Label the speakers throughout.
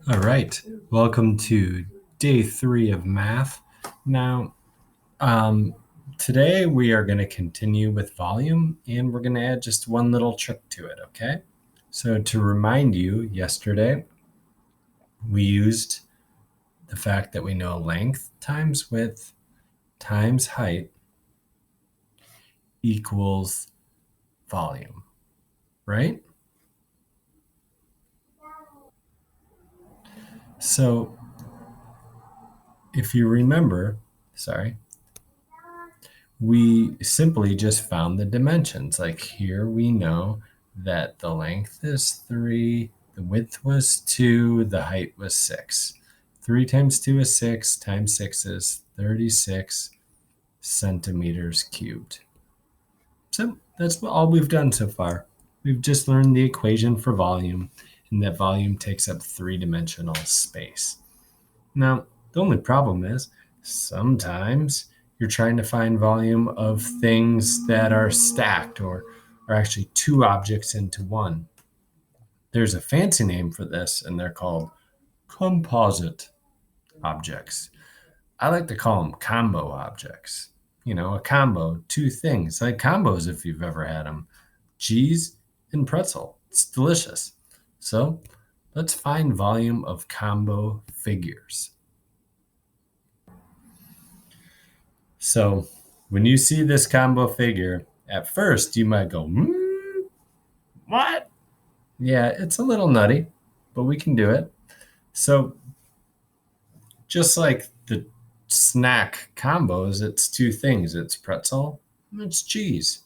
Speaker 1: All right. Welcome to day 3 of math. Now, um, today we are going to continue with volume and we're going to add just one little trick to it, okay? So, to remind you, yesterday we used the fact that we know length times width times height equals volume, right? So, if you remember, we simply just found the dimensions. Like here we know that the length is 3, the width was 2, the height was 6. 3 times 2 is 6, times 6 is 36 centimeters cubed. So that's all we've done so far. We've just learned the equation for volume, and that volume takes up 3-dimensional space. Now, the only problem is sometimes you're trying to find volume of things that are stacked or are actually two objects into one. There's a fancy name for this, and they're called composite objects. I like to call them combo objects. You know, a combo, two things, like combos if you've ever had them, cheese and pretzel. It's delicious. So let's find volume of combo figures. So when you see this combo figure, at first you might go, what? Yeah, it's a little nutty, but we can do it. So just like the snack combos, it's two things. It's pretzel and it's cheese.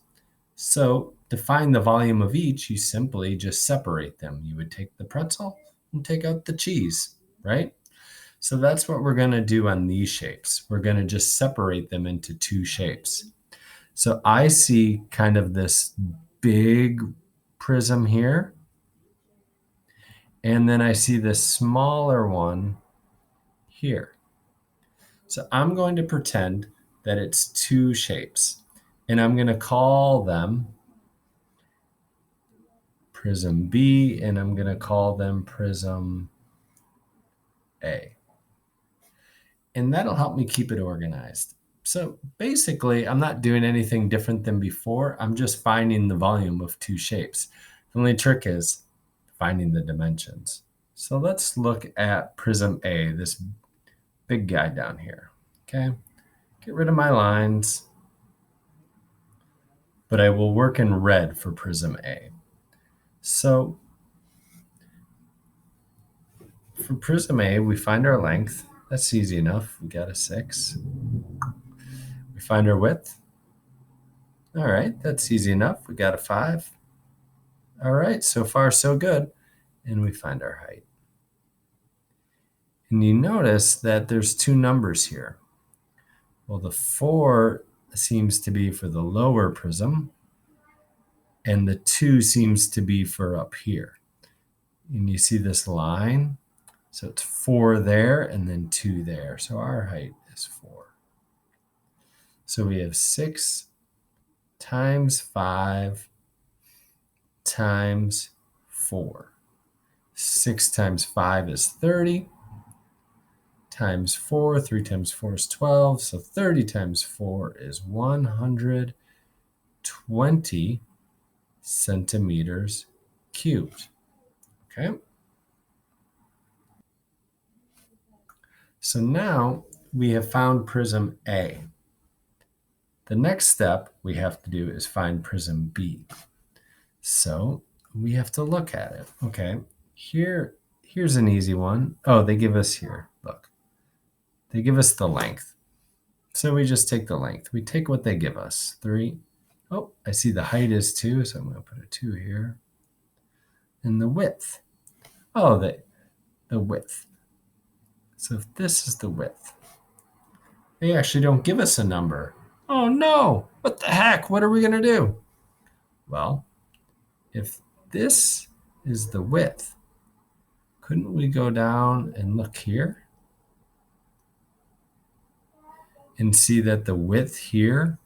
Speaker 1: So to find the volume of each, you simply just separate them. You would take the pretzel and take out the cheese, right? So that's what we're going to do on these shapes. We're going to just separate them into two shapes. So I see kind of this big prism here, and then I see this smaller one here. So I'm going to pretend that it's two shapes, and I'm going to call them prism B, and I'm going to call them prism A. And that'll help me keep it organized. So basically, I'm not doing anything different than before. I'm just finding the volume of two shapes. The only trick is finding the dimensions. So let's look at prism A, this big guy down here. Okay, get rid of my lines, but I will work in red for prism A. So for prism A, we find our length. That's easy enough. We got a 6. We find our width. All right, that's easy enough. We got a 5. All right, so far so good. And we find our height. And you notice that there's two numbers here. Well, the 4 seems to be for the lower prism, and the 2 seems to be for up here. And you see this line? So it's 4 there and then 2 there. So our height is 4. So we have 6 times 5 times 4. 6 times 5 is 30. Times 4, 3 times 4 is 12. So 30 times 4 is 120 centimeters cubed. Okay. So now we have found prism A. The next step we have to do is find prism B. So we have to look at it. Okay. Here's an easy one. Oh, they give us here. Look. They give us the length. So we just take the length. We take what they give us. 3. Oh, I see the height is 2, so I'm going to put a 2 here. And the width. Oh, the width. So if this is the width, they actually don't give us a number. Oh no, what the heck? What are we going to do? Well, if this is the width, couldn't we go down and look here and see that the width here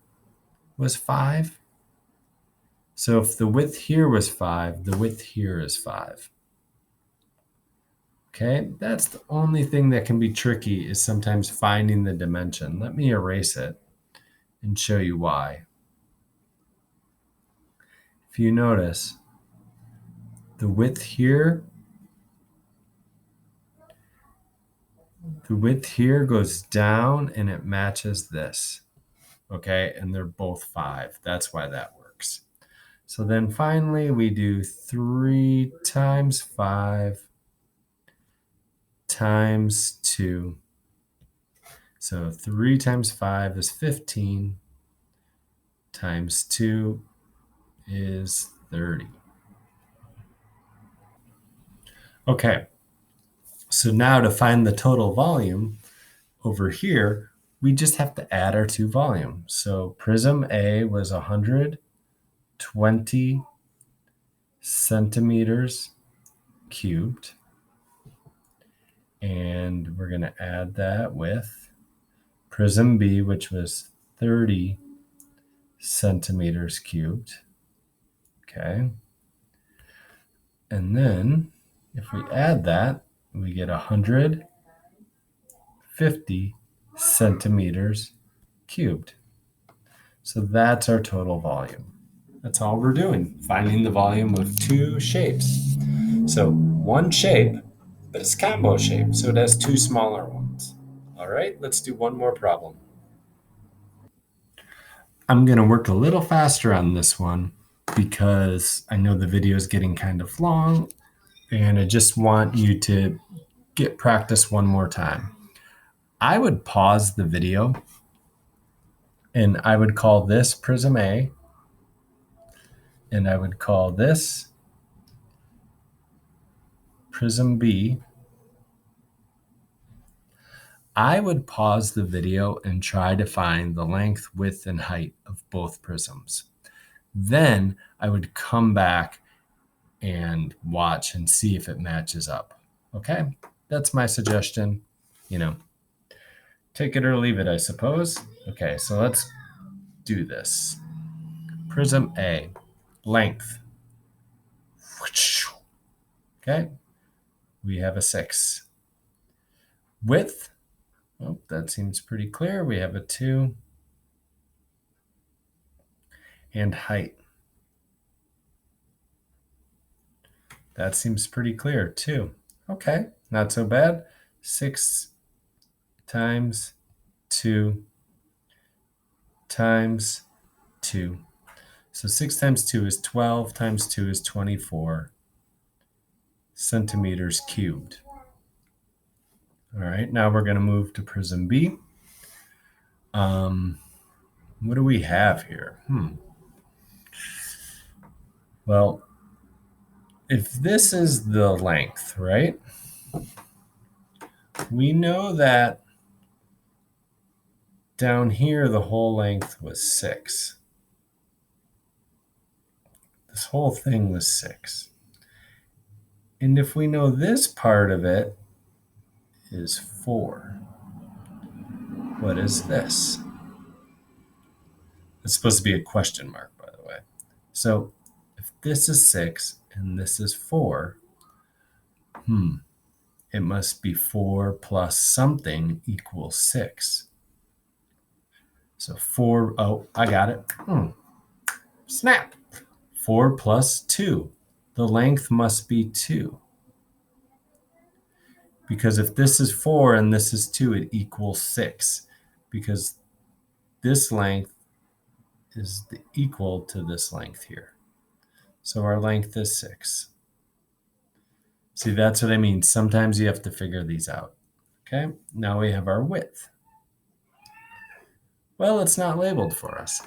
Speaker 1: was 5? So if the width here was 5, the width here is 5. Okay, that's the only thing that can be tricky is sometimes finding the dimension. Let me erase it and show you why. If you notice, the width here goes down and it matches this. Okay, and they're both 5. That's why that works. So then finally we do 3 times 5 times 2. So 3 times 5 is 15 times 2 is 30. Okay, so now to find the total volume over here, we just have to add our two volumes. So prism A was 120 centimeters cubed. And we're going to add that with prism B, which was 30 centimeters cubed. Okay. And then if we add that, we get 150 centimeters cubed. So that's our total volume. That's all we're doing, finding the volume of two shapes. So one shape, but it's combo shape, so it has two smaller ones. All right, let's do one more problem. I'm going to work a little faster on this one because I know the video is getting kind of long and I just want you to get practice one more time. I would pause the video and I would call this prism A and I would call this prism B. I would pause the video and try to find the length, width, and height of both prisms. Then I would come back and watch and see if it matches up. Okay, that's my suggestion. Take it or leave it, I suppose. Okay, so let's do this. Prism A, length. Okay, we have a 6. Width, well, that seems pretty clear. We have a 2. And height. That seems pretty clear too. Okay, not so bad. 6 times 2 times 2. So 6 times 2 is 12, times 2 is 24 centimeters cubed. All right, now we're going to move to prism B. What do we have here? Well, if this is the length, right? We know that down here the whole length was 6. This whole thing was 6. And if we know this part of it is 4, what is this? It's supposed to be a question mark, by the way. So if this is 6 and this is 4, it must be 4 plus something equals 6. So 4, oh, I got it. Snap. 4 plus 2. The length must be 2. Because if this is 4 and this is 2, it equals 6. Because this length is equal to this length here. So our length is 6. See, that's what I mean. Sometimes you have to figure these out. Okay, now we have our width. Well, it's not labeled for us.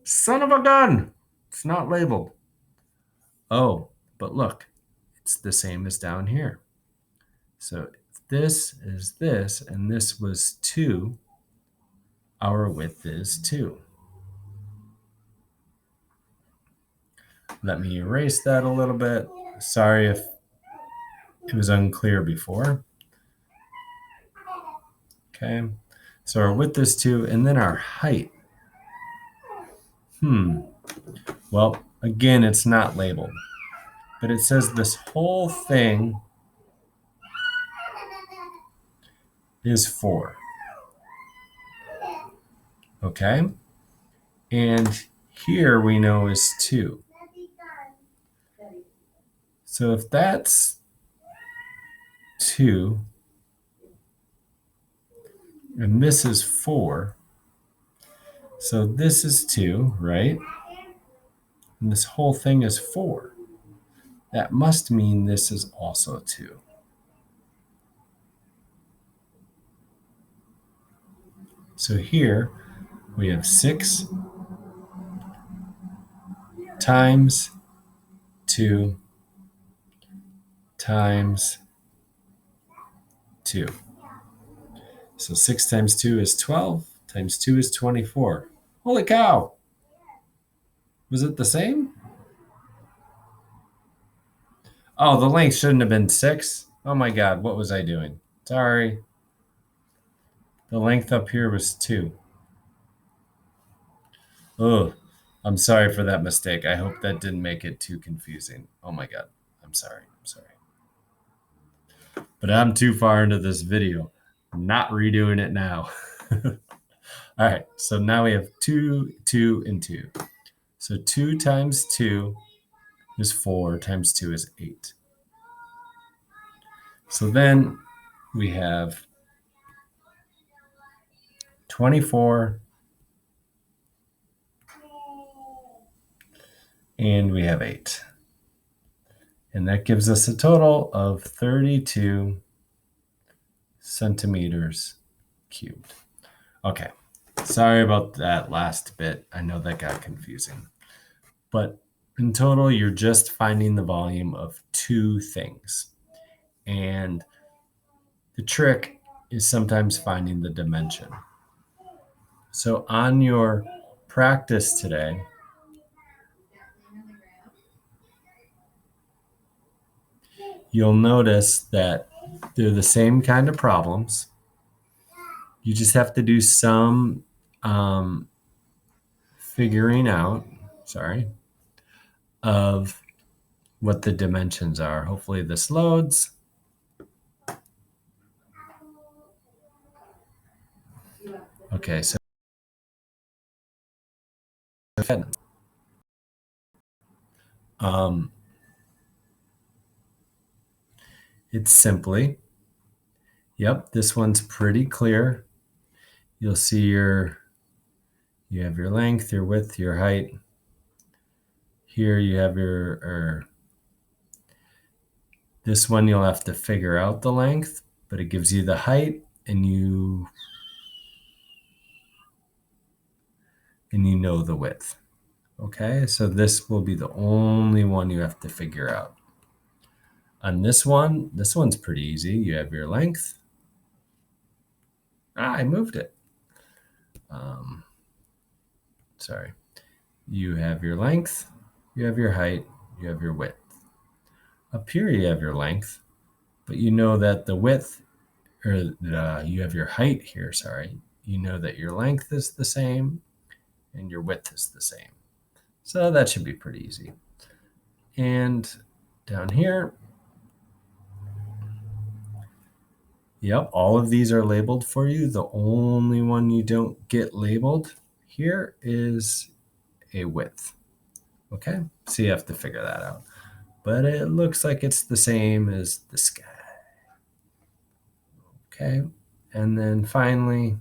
Speaker 1: Son of a gun! It's not labeled. Oh, but look, it's the same as down here. So if this is this, and this was 2, our width is 2. Let me erase that a little bit. Sorry if it was unclear before. Okay, so our width is 2, and then our height. Well, again, it's not labeled, but it says this whole thing is 4. Okay? And here we know is 2. So if that's 2 and this is 4, so this is 2, right? And this whole thing is 4. That must mean this is also 2. So here we have 6 times 2 times 2. So 6 times 2 is 12, times 2 is 24. Holy cow! Was it the same? Oh, the length shouldn't have been 6. Oh my god, what was I doing? Sorry. The length up here was 2. Oh, I'm sorry for that mistake. I hope that didn't make it too confusing. Oh my god, I'm sorry. But I'm too far into this video. I'm not redoing it now. All right, so now we have 2, 2, and 2. So 2 times 2 is 4, times 2 is 8. So then we have 24, and we have 8. And that gives us a total of 32 centimeters cubed. Okay, sorry about that last bit. I know that got confusing. But in total, you're just finding the volume of 2 things. And the trick is sometimes finding the dimension. So on your practice today, you'll notice that they're the same kind of problems. You just have to do some figuring out, of what the dimensions are. Hopefully this loads. Okay, so it's simply, yep, this one's pretty clear. You'll see you have your length, your width, your height. Here you have this one you'll have to figure out the length, but it gives you the height, and you know the width. Okay, so this will be the only one you have to figure out. On this one's pretty easy. You have your length. I moved it. Sorry. You have your length, you have your height, you have your width. Up here you have your length, but you know that the width, or you have your height here, you know that your length is the same and your width is the same. So that should be pretty easy. And down here, yep, all of these are labeled for you. The only one you don't get labeled here is a width. Okay, so you have to figure that out. But it looks like it's the same as the sky. Okay, and then finally,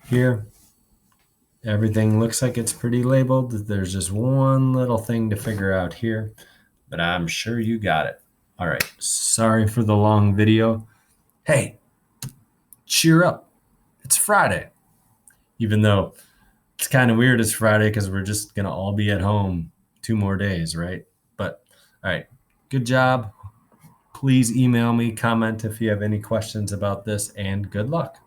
Speaker 1: here, everything looks like it's pretty labeled. There's just one little thing to figure out here, but I'm sure you got it. All right, sorry for the long video. Hey, cheer up. It's Friday. Even though it's kind of weird it's Friday because we're just going to all be at home 2 more days, right? But all right, good job. Please email me, comment if you have any questions about this, and good luck.